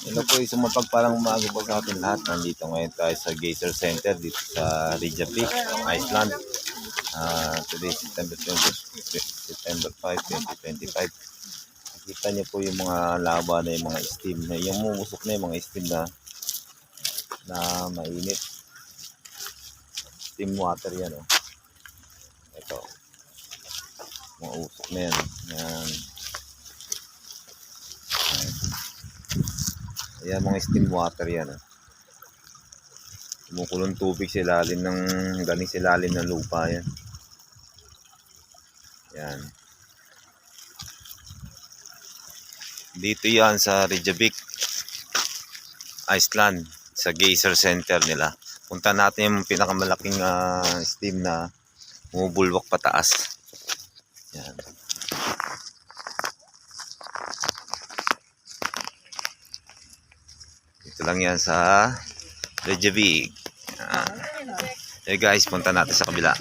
Hello po, isang mapagpalang umaga po sa atin lahat. Nandito ngayon tayo sa Geyser Center dito sa Reykjavik, Iceland. Today September 5, 2025. Nakita niyo po yung mga lava na yung mga steam na yung mumusok na yung mga steam na mainit. Steam water yan oh. Ito. Mga usok na yan. Yan. Ayan mga steam water yan. Kumukulong tubig sa ilalim ng galing sa ilalim ng lupa yan. Yan. Dito yan sa Reykjavik, Iceland, sa Geyser Center nila. Punta natin yung pinakamalaking steam na bumubulwak pataas. Yan. Ito lang yan sa Reykjavik. Hey guys, punta natin sa kabila.